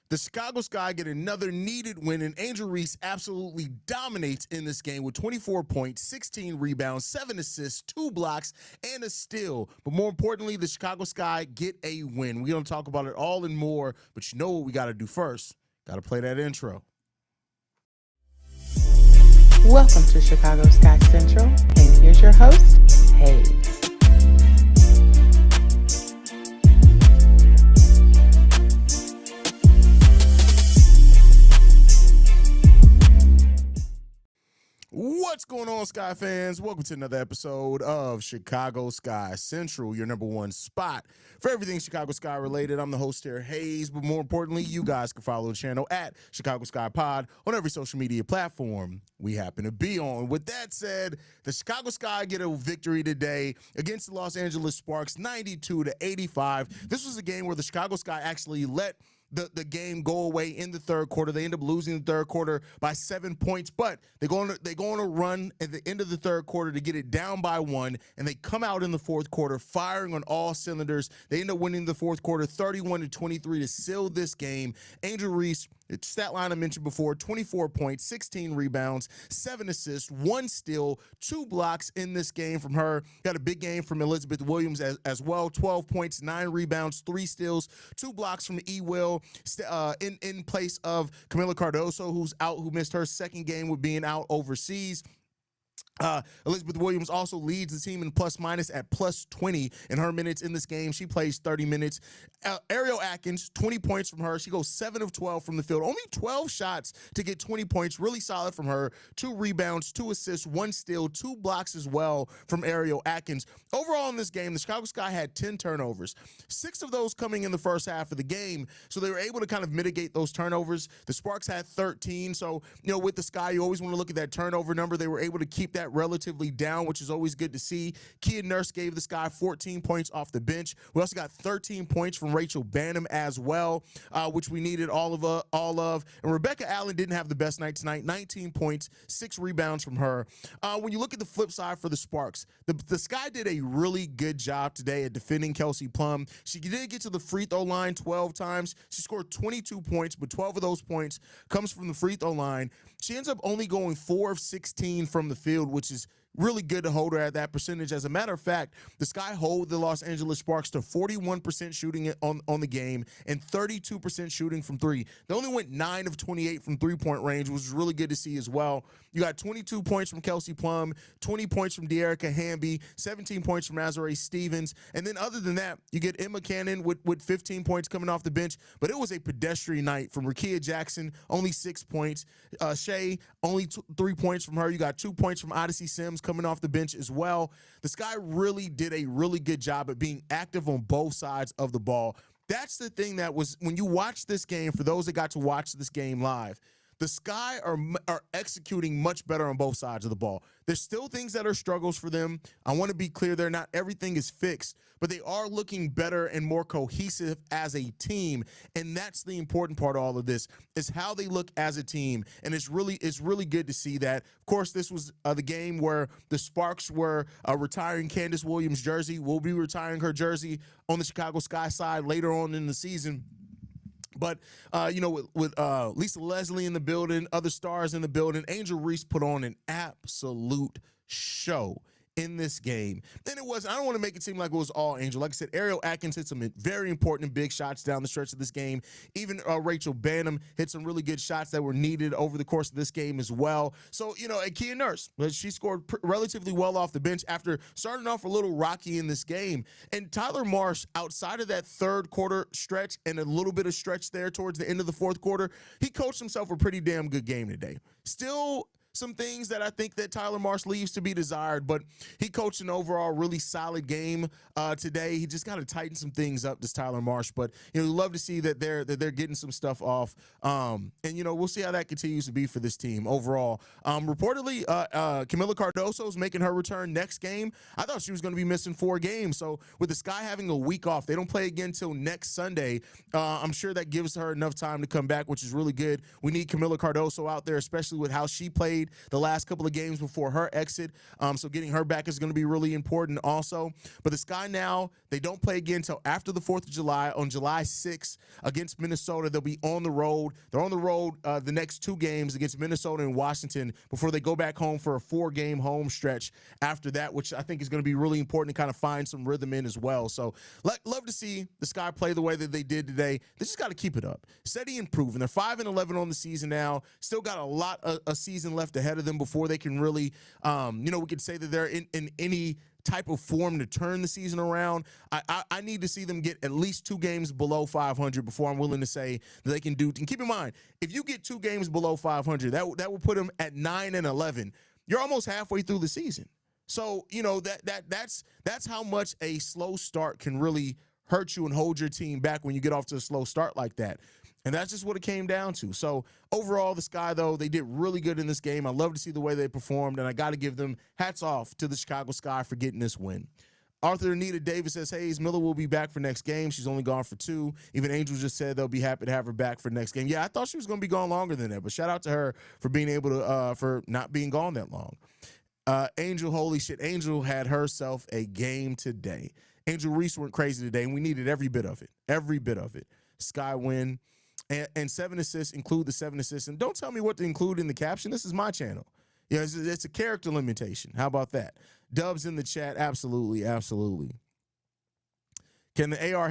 The Chicago Sky get another needed win, and Angel Reese absolutely dominates in this game with 24 points, 16 rebounds, 7 assists, 2 blocks, and a steal. But more importantly, the Chicago Sky get a win. We're going to talk about it all and more, but you know what we got to do first. Got to play that intro. Welcome to Chicago Sky Central, and here's your host, Hayes. What's going on, Sky fans? Welcome to another episode of Chicago Sky Central, your number one spot for everything Chicago Sky related. I'm the host here, Hayes, but more importantly, you guys can follow the channel at Chicago Sky Pod on every social media platform we happen to be on. With that said, the Chicago Sky get a victory today against the Los Angeles Sparks, 92-85. This was a game where the Chicago Sky actually let the game go away in the third quarter. They end up losing the third quarter by 7 points, but they go on a run at the end of the third quarter to get it down by 1, and they come out in the fourth quarter firing on all cylinders. They end up winning the fourth quarter 31-23 to seal this game. Angel Reese, stat line I mentioned before, 24 points, 16 rebounds, 7 assists, 1 steal, 2 blocks in this game from her. Got a big game from Elizabeth Williams as well, 12 points, 9 rebounds, 3 steals, 2 blocks from E-Will in place of Camila Cardoso, who's out, who missed her second game with being out overseas. Elizabeth Williams also leads the team in plus-minus at plus 20 in her minutes in this game. She plays 30 minutes. Ariel Atkins, 20 points from her. She goes 7 of 12 from the field. Only 12 shots to get 20 points. Really solid from her. 2 rebounds, 2 assists, 1 steal, 2 blocks as well from Ariel Atkins. Overall in this game, the Chicago Sky had 10 turnovers. 6 of those coming in the first half of the game, so they were able to kind of mitigate those turnovers. The Sparks had 13, so, you know, with the Sky, you always want to look at that turnover number. They were able to keep that relatively down, which is always good to see. Kia Nurse gave the Sky 14 points off the bench. We also got 13 points from Rachel Bannum as well, which we needed all of. And Rebecca Allen didn't have the best night tonight. 19 points, 6 rebounds from her. When you look at the flip side for the Sparks, the Sky did a really good job today at defending Kelsey Plum. She did get to the free throw line 12 times. She scored 22 points, but 12 of those points comes from the free throw line. She ends up only going 4 of 16 from the field, which is really good to hold her at that percentage. As a matter of fact, the Sky hold the Los Angeles Sparks to 41% shooting on the game and 32% shooting from 3. They only went 9 of 28 from three-point range, which was really good to see as well. You got 22 points from Kelsey Plum, 20 points from De'Erica Hamby, 17 points from Azurá Stevens, and then other than that, you get Emma Cannon with 15 points coming off the bench, but it was a pedestrian night from Rakia Jackson, only 6 points. Shea, only 3 points from her. You got 2 points from Odyssey Sims coming off the bench as well. The Sky really did a really good job at being active on both sides of the ball. That's the thing that was, when you watch this game, for those that got to watch this game live, the Sky are executing much better on both sides of the ball. There's still things that are struggles for them. I want to be clear, not everything is fixed, but they are looking better and more cohesive as a team. And that's the important part of all of this, is how they look as a team. And it's really good to see that. Of course, this was the game where the Sparks were retiring Candace Williams' jersey. We'll be retiring her jersey on the Chicago Sky side later on in the season. But, you know, with Lisa Leslie in the building, other stars in the building, Angel Reese put on an absolute show in this game. And I don't want to make it seem like it was all Angel. Like I said, Ariel Atkins hit some very important and big shots down the stretch of this game. Even Rachel Bannum hit some really good shots that were needed over the course of this game as well. So, you know, and Kia Nurse, she scored relatively well off the bench after starting off a little rocky in this game. And Tyler Marsh, outside of that third quarter stretch and a little bit of stretch there towards the end of the fourth quarter, he coached himself a pretty damn good game today. Still some things that I think that Tyler Marsh leaves to be desired, but he coached an overall really solid game today. He just got to tighten some things up, this Tyler Marsh, but you know, love to see that they're getting some stuff off, and you know, we'll see how that continues to be for this team overall. Reportedly, Camila Cardoso is making her return next game. I thought she was going to be missing 4 games, so with the Sky having a week off, they don't play again until next Sunday. I'm sure that gives her enough time to come back, which is really good. We need Camila Cardoso out there, especially with how she played played the last couple of games before her exit. So getting her back is going to be really important also. But the Sky now, they don't play again until after the 4th of July. On July 6th against Minnesota, they'll be on the road. They're on the road the next 2 games against Minnesota and Washington before they go back home for a 4-game home stretch after that, which I think is going to be really important to kind of find some rhythm in as well. So love to see the Sky play the way that they did today. They just got to keep it up. Steady improving. They're 5-11 on the season now. Still got a lot of a season left ahead of them before they can really, we could say that they're in any type of form to turn the season around. I need to see them get at least 2 games below 500 before I'm willing to say that they can do. And keep in mind, if you get 2 games below 500, that will put them at 9-11. You're almost halfway through the season. So, that's how much a slow start can really hurt you and hold your team back when you get off to a slow start like that. And that's just what it came down to. So overall, the Sky, though, they did really good in this game. I love to see the way they performed, and I got to give them hats off to the Chicago Sky for getting this win. Arthur Anita Davis says, Hayes, Miller will be back for next game. She's only gone for 2. Even Angel just said they'll be happy to have her back for next game. Yeah, I thought she was going to be gone longer than that, but shout out to her for being able to, for not being gone that long. Angel, holy shit, Angel had herself a game today. Angel Reese went crazy today, and we needed every bit of it. Every bit of it. Sky win. And 7 assists, include the 7 assists. And don't tell me what to include in the caption. This is my channel. Yeah, it's a character limitation. How about that? Dubs in the chat. Absolutely, absolutely. Can the AR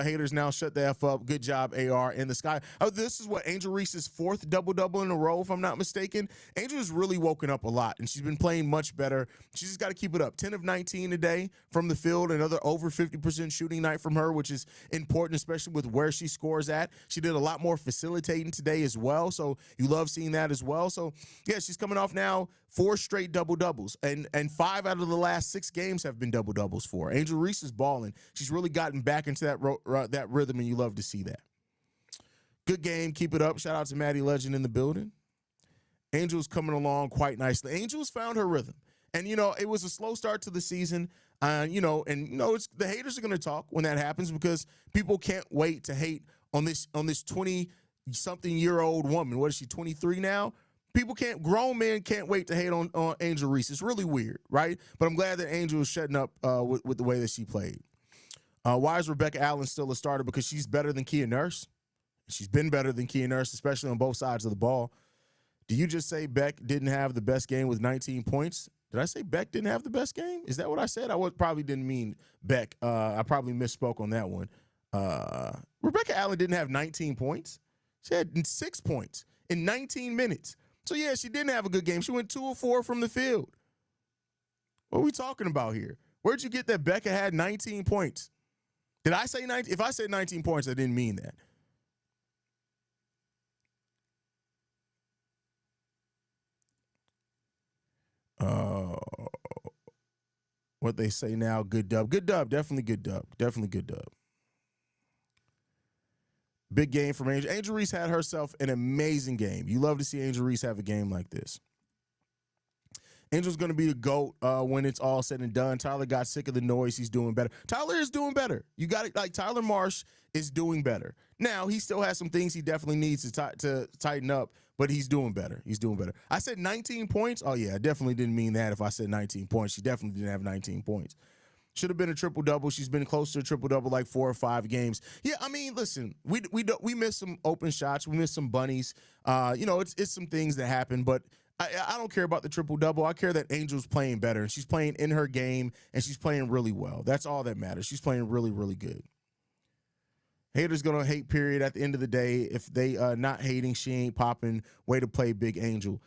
haters now shut the F up? Good job, AR in the Sky. Oh, this is what Angel Reese's 4th double-double in a row, if I'm not mistaken. Angel has really woken up a lot, and she's been playing much better. She's just got to keep it up. 10 of 19 today from the field, another over 50% shooting night from her, which is important, especially with where she scores at. She did a lot more facilitating today as well, so you love seeing that as well. So, yeah, she's coming off now 4 straight double-doubles, and 5 out of the last 6 games have been double-doubles for her. Angel Reese is balling. She's really gotten back into that rhythm, and you love to see that. Good game. Keep it up. Shout out to Maddie Legend in the building. Angel's coming along quite nicely. Angel's found her rhythm. And, it was a slow start to the season. It's the haters are going to talk when that happens because people can't wait to hate on this 20-something-year-old woman. What is she, 23 now? Grown men can't wait to hate on Angel Reese. It's really weird, right? But I'm glad that Angel is shutting up with the way that she played. Why is Rebecca Allen still a starter? Because she's better than Kia Nurse. She's been better than Kia Nurse, especially on both sides of the ball. Do you just say Beck didn't have the best game with 19 points? Did I say Beck didn't have the best game? Is that what I said? Probably didn't mean Beck. I probably misspoke on that one. Rebecca Allen didn't have 19 points. She had 6 points in 19 minutes. So, yeah, she didn't have a good game. She went 2 of 4 from the field. What are we talking about here? Where'd you get that Becca had 19 points? Did I say 19? If I said 19 points, I didn't mean that. What they say now, good dub. Good dub, definitely good dub. Definitely good dub. Big game from Angel. Angel Reese had herself an amazing game. You love to see Angel Reese have a game like this. Angel's going to be the GOAT when it's all said and done. Tyler got sick of the noise. He's doing better. Tyler is doing better. You got it. Like, Tyler Marsh is doing better. Now, he still has some things he definitely needs to tighten up, but he's doing better. He's doing better. I said 19 points. Oh, yeah, I definitely didn't mean that if I said 19 points. She definitely didn't have 19 points. Should have been a triple-double. She's been close to a triple-double like 4 or 5 games. Yeah, I mean, listen, we missed some open shots. We missed some bunnies. It's some things that happen, but I don't care about the triple-double. I care that Angel's playing better, and she's playing in her game, and she's playing really well. That's all that matters. She's playing really, really good. Haters going to hate, period, at the end of the day. If they not hating, she ain't popping. Way to play, Big Angel.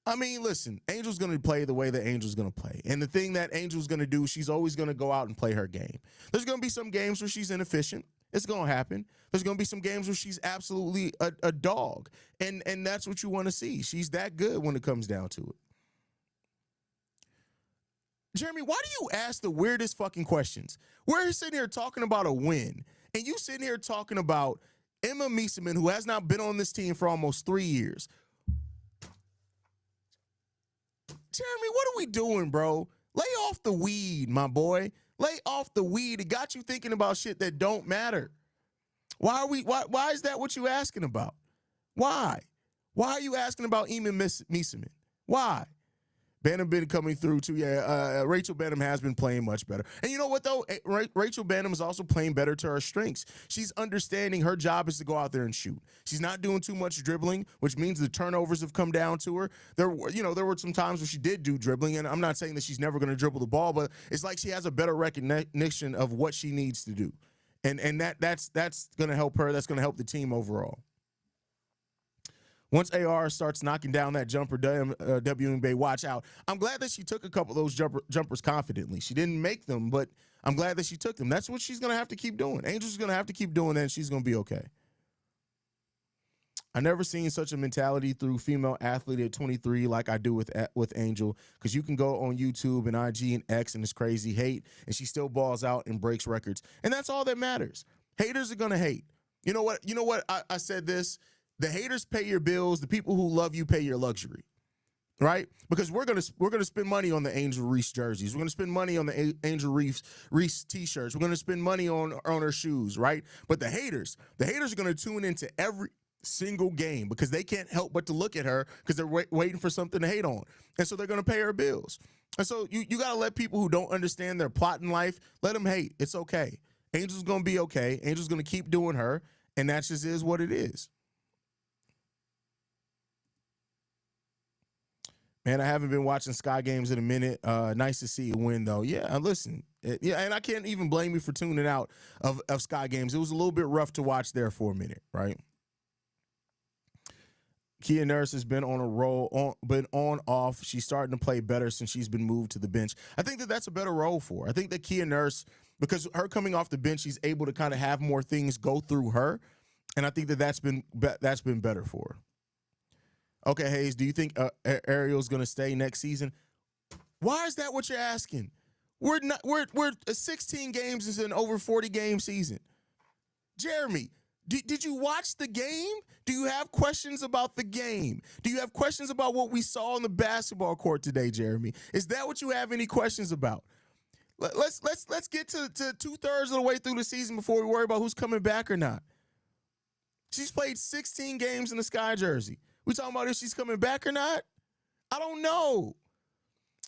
I mean, listen, Angel's going to play the way that Angel's going to play. And the thing that Angel's going to do, she's always going to go out and play her game. There's going to be some games where she's inefficient. It's going to happen. There's going to be some games where she's absolutely a dog. And that's what you want to see. She's that good when it comes down to it. Jeremy, why do you ask the weirdest fucking questions? We're sitting here talking about a win, and you sitting here talking about Emma Mieseman, who has not been on this team for almost 3 years. Jeremy, what are we doing, bro? Lay off the weed, my boy. Lay off the weed. It got you thinking about shit that don't matter. Why is that what you asking about? Why? Why are you asking about Emma Mieseman? Why? Banham been coming through too. Yeah, Rachel Banham has been playing much better. And you know what though? Rachel Banham is also playing better to her strengths. She's understanding her job is to go out there and shoot. She's not doing too much dribbling, which means the turnovers have come down to her. There were some times where she did do dribbling, and I'm not saying that she's never going to dribble the ball, but it's like she has a better recognition of what she needs to do, and that's going to help her. That's going to help the team overall. Once AR starts knocking down that jumper, WNBA, watch out. I'm glad that she took a couple of those jumpers confidently. She didn't make them, but I'm glad that she took them. That's what she's going to have to keep doing. Angel's going to have to keep doing that, and she's going to be okay. I never seen such a mentality through female athlete at 23 like I do with Angel, because you can go on YouTube and IG and X and it's crazy hate, and she still balls out and breaks records. And that's all that matters. Haters are going to hate. You know what? I said this. The haters pay your bills. The people who love you pay your luxury, right? Because we're gonna spend money on the Angel Reese jerseys. We're gonna spend money on the Angel Reese t-shirts. We're gonna spend money on her shoes, right? But the haters are gonna tune into every single game because they can't help but to look at her because they're waiting for something to hate on, and so they're gonna pay her bills. And so you gotta let people who don't understand their plot in life, let them hate. It's okay. Angel's gonna be okay. Angel's gonna keep doing her, and that just is what it is. Man, I haven't been watching Sky games in a minute. Nice to see you win, though. Yeah, listen. And I can't even blame you for tuning out of Sky games. It was a little bit rough to watch there for a minute, right? Kia Nurse has been on a roll, been on off. She's starting to play better since she's been moved to the bench. I think that that's a better role for her. I think that Kia Nurse, because her coming off the bench, she's able to kind of have more things go through her, and I think that that's been better for her. Okay, Hayes, do you think Ariel's going to stay next season? Why is that what you're asking? We're 16 games into an over 40 game season. Jeremy, did you watch the game? Do you have questions about the game? Do you have questions about what we saw on the basketball court today, Jeremy? Is that what you have any questions about? Let's get to 2/3 of the way through the season before we worry about who's coming back or not. She's played 16 games in the Sky jersey. We talking about if she's coming back or not? I don't know.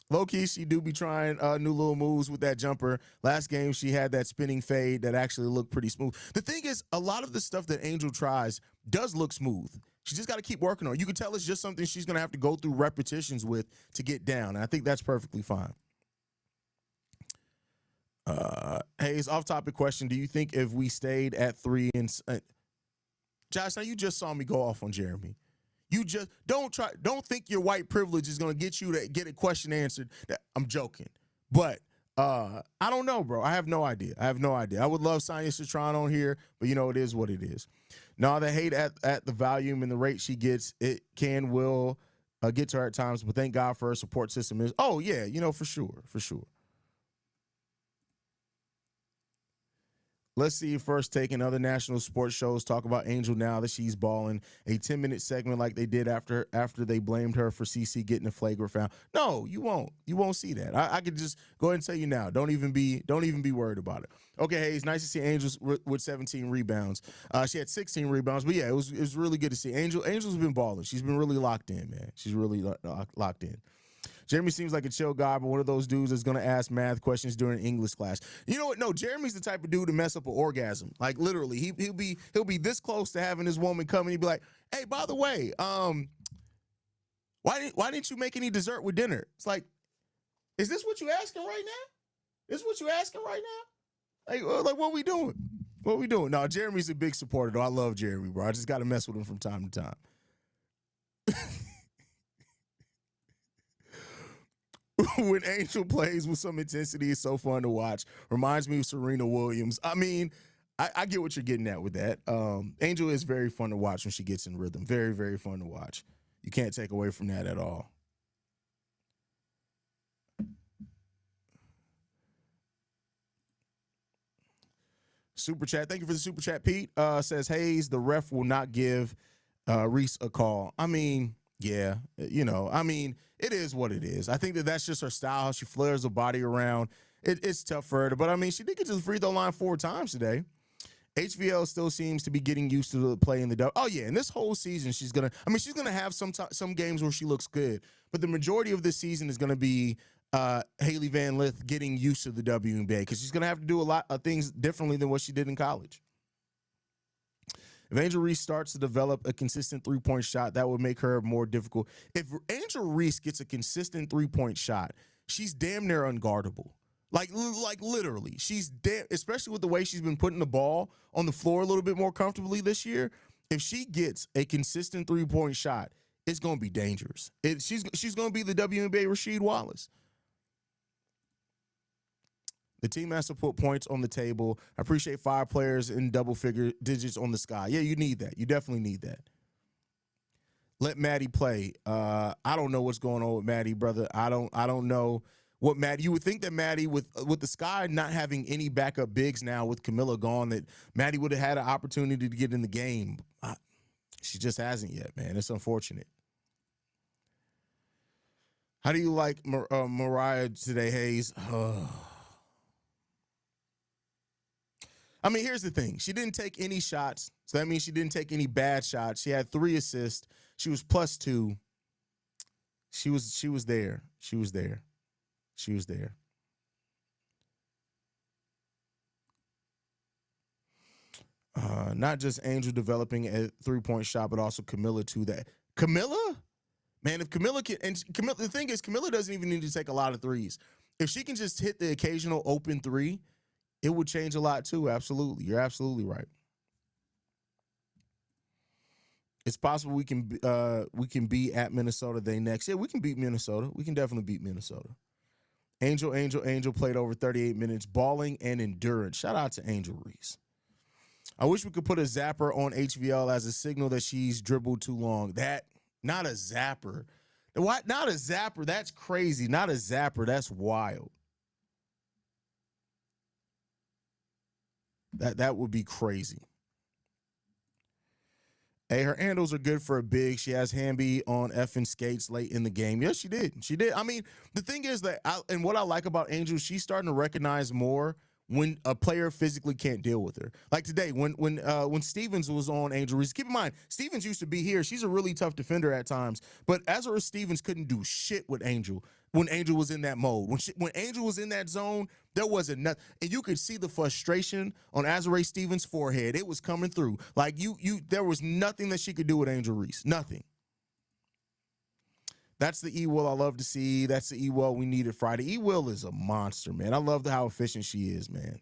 Low-key, she do be trying new little moves with that jumper. Last game, she had that spinning fade that actually looked pretty smooth. The thing is, a lot of the stuff that Angel tries does look smooth. She just got to keep working on it. You can tell it's just something she's going to have to go through repetitions with to get down, and I think that's perfectly fine. Hayes, off-topic question. Do you think if we stayed at 3 and Josh, now you just saw me go off on Jeremy. You just don't think your white privilege is going to get you to get a question answered. I'm joking. But I don't know, bro. I have no idea. I would love Sonya Citron on here, but it is what it is. No, the hate at the volume and the rate she gets, it will get to her at times, but thank God for her support system. Oh, yeah, for sure. Let's see first take in other national sports shows talk about Angel now that she's balling. A 10-minute segment like they did after they blamed her for CC getting a flagrant foul. No, you won't. You won't see that. I could just go ahead and tell you now. Don't even be worried about it. Okay, hey, it's nice to see Angel with 17 rebounds. She had 16 rebounds, but yeah, it was really good to see. Angel's been balling. She's been really locked in, man. She's really locked in. Jeremy seems like a chill guy, but one of those dudes that's going to ask math questions during English class. You know what? No, Jeremy's the type of dude to mess up an orgasm. Like, literally, he'll be this close to having his woman come and he'd be like, hey, by the way, why didn't you make any dessert with dinner? It's like, is this what you asking right now? Like, what we doing? No, Jeremy's a big supporter, though. I love Jeremy, bro. I just got to mess with him from time to time. When Angel plays with some intensity, it's so fun to watch. Reminds me of Serena Williams. I mean, I get what you're getting at with that. Angel is very fun to watch when she gets in rhythm. Very, very fun to watch. You can't take away from that at all. Super chat. Thank you for the super chat, Pete. Says, Hayes, the ref will not give Reese a call. I mean, yeah, it is what it is. I think that's just her style. She flares her body around. It's tough for her. But, I mean, she did get to the free throw line 4 times today. HVL still seems to be getting used to the play in the Oh yeah, and this whole season she's gonna have some games where she looks good, but the majority of this season is gonna be Haley Van Lith getting used to the WNBA because she's gonna have to do a lot of things differently than what she did in college. If Angel Reese starts to develop a consistent three-point shot, that would make her more difficult. If Angel Reese gets a consistent three-point shot, she's damn near unguardable. Like literally, she's especially with the way she's been putting the ball on the floor a little bit more comfortably this year. If she gets a consistent three-point shot, it's going to be dangerous. She's going to be the WNBA Rasheed Wallace. The team has to put points on the table. I appreciate 5 players in double-figure digits on the sky. Yeah, you need that. You definitely need that. Let Maddie play. I don't know what's going on with Maddie, brother. I don't know what Maddie. You would think that Maddie, with the Sky not having any backup bigs now, with Camila gone, that Maddie would have had an opportunity to get in the game. She just hasn't yet, man. It's unfortunate. How do you like Mariah today, Hayes? I mean, here's the thing. She didn't take any shots, so that means she didn't take any bad shots. She had 3 assists. She was +2. She was there. She was there. She was there. Not just Angel developing a three-point shot, but also Camila too. That Camila, man, if Camila can, and Camila, the thing is, Camila doesn't even need to take a lot of threes. If she can just hit the occasional open 3, it would change a lot too. Absolutely, you're absolutely right. It's possible we can be at Minnesota they next. Yeah, we can beat Minnesota. We can definitely beat Minnesota. Angel played over 38 minutes, balling and endurance. Shout out to Angel Reese. I wish we could put a zapper on HVL as a signal that she's dribbled too long. That, not a zapper. What? Not a zapper. That's crazy. Not a zapper. That's wild. That would be crazy. Hey, her handles are good for a big. She has Hamby on effing skates late in the game. Yes, she did. She did. I mean, the thing is that, and what I like about Angel, she's starting to recognize more when a player physically can't deal with her. Like today, when Stevens was on Angel Reese. Keep in mind, Stevens used to be here. She's a really tough defender at times, but Azura Stevens couldn't do shit with Angel when Angel was in that mode. When Angel was in that zone, there wasn't nothing, and you could see the frustration on Azura Stevens' forehead. It was coming through. Like there was nothing that she could do with Angel Reese. Nothing. That's the E-Will I love to see. That's the E-Will we needed Friday. E-Will is a monster, man. I love how efficient she is, man.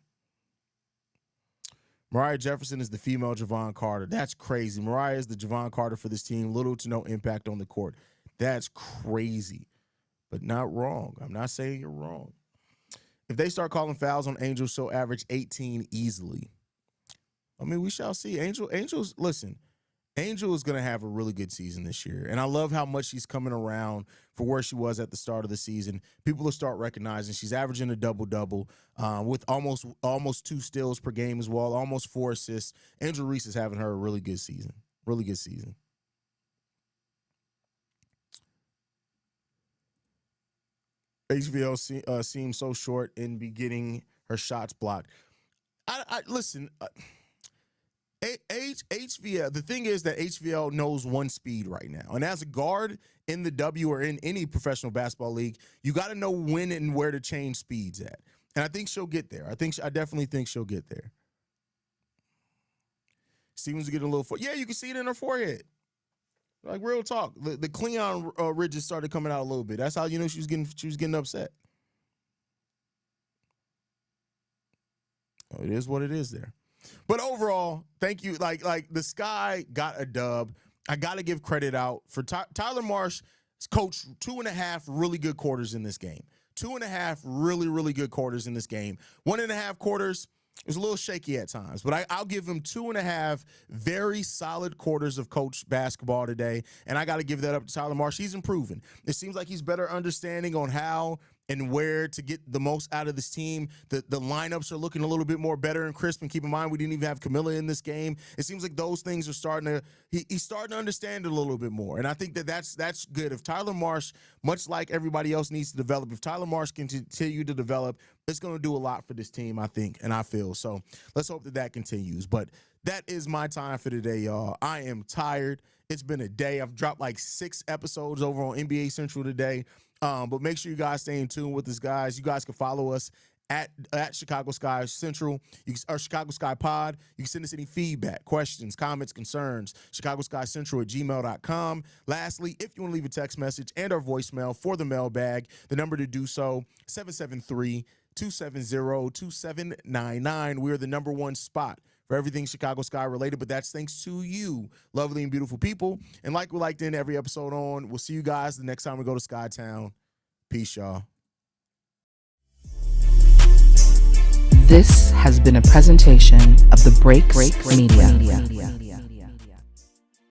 Mariah Jefferson is the female Javon Carter. That's crazy. Mariah is the Javon Carter for this team. Little to no impact on the court. That's crazy, but not wrong. I'm not saying you're wrong. If they start calling fouls on Angel, she'll average 18 easily. I mean, we shall see. Listen, Angel is going to have a really good season this year, and I love how much she's coming around for where she was at the start of the season. People will start recognizing she's averaging a double-double with almost 2 steals per game as well, almost 4 assists. Angel Reese is having her a really good season. Really good season. HVL seems so short in be getting her shots blocked. Listen. HVL, the thing is that HVL knows one speed right now. And as a guard in the W or in any professional basketball league, you got to know when and where to change speeds at. And I think she'll get there. I definitely think she'll get there. Stevens getting a little, yeah, you can see it in her forehead. Like real talk. The Cleon ridges started coming out a little bit. That's how you know she was getting upset. It is what it is there. But overall, thank you. Like the Sky got a dub. I got to give credit out for Tyler Marsh. Coached 2.5 really good quarters in this game. 2.5 really, really good quarters in this game. 1.5 quarters, it was a little shaky at times, but I'll give him 2.5 very solid quarters of coach basketball today, and I got to give that up to Tyler Marsh. He's improving. It seems like he's better understanding on how and where to get the most out of this team. The lineups are looking a little bit more better and crisp, and keep in mind we didn't even have Camila in this game. It seems like those things are starting to he's starting to understand it a little bit more, and I think that's good. If Tyler Marsh, much like everybody else needs to develop, if Tyler Marsh can continue to develop, it's going to do a lot for this team, I think, and I feel. So let's hope that continues. But that is my time for today, y'all. I am tired. It's been a day. I've dropped like 6 episodes over on NBA Central today. But make sure you guys stay in tune with us, guys. You guys can follow us at Chicago Sky Central, or Chicago Sky Pod. You can send us any feedback, questions, comments, concerns, ChicagoSkyCentral@gmail.com. Lastly, if you want to leave a text message and our voicemail for the mailbag, the number to do so, 773-270-2799. We are the #1 spot for everything Chicago Sky related, but that's thanks to you, lovely and beautiful people. And like we like to end every episode on, we'll see you guys the next time we go to Skytown. Peace, y'all. This has been a presentation of the Break Media.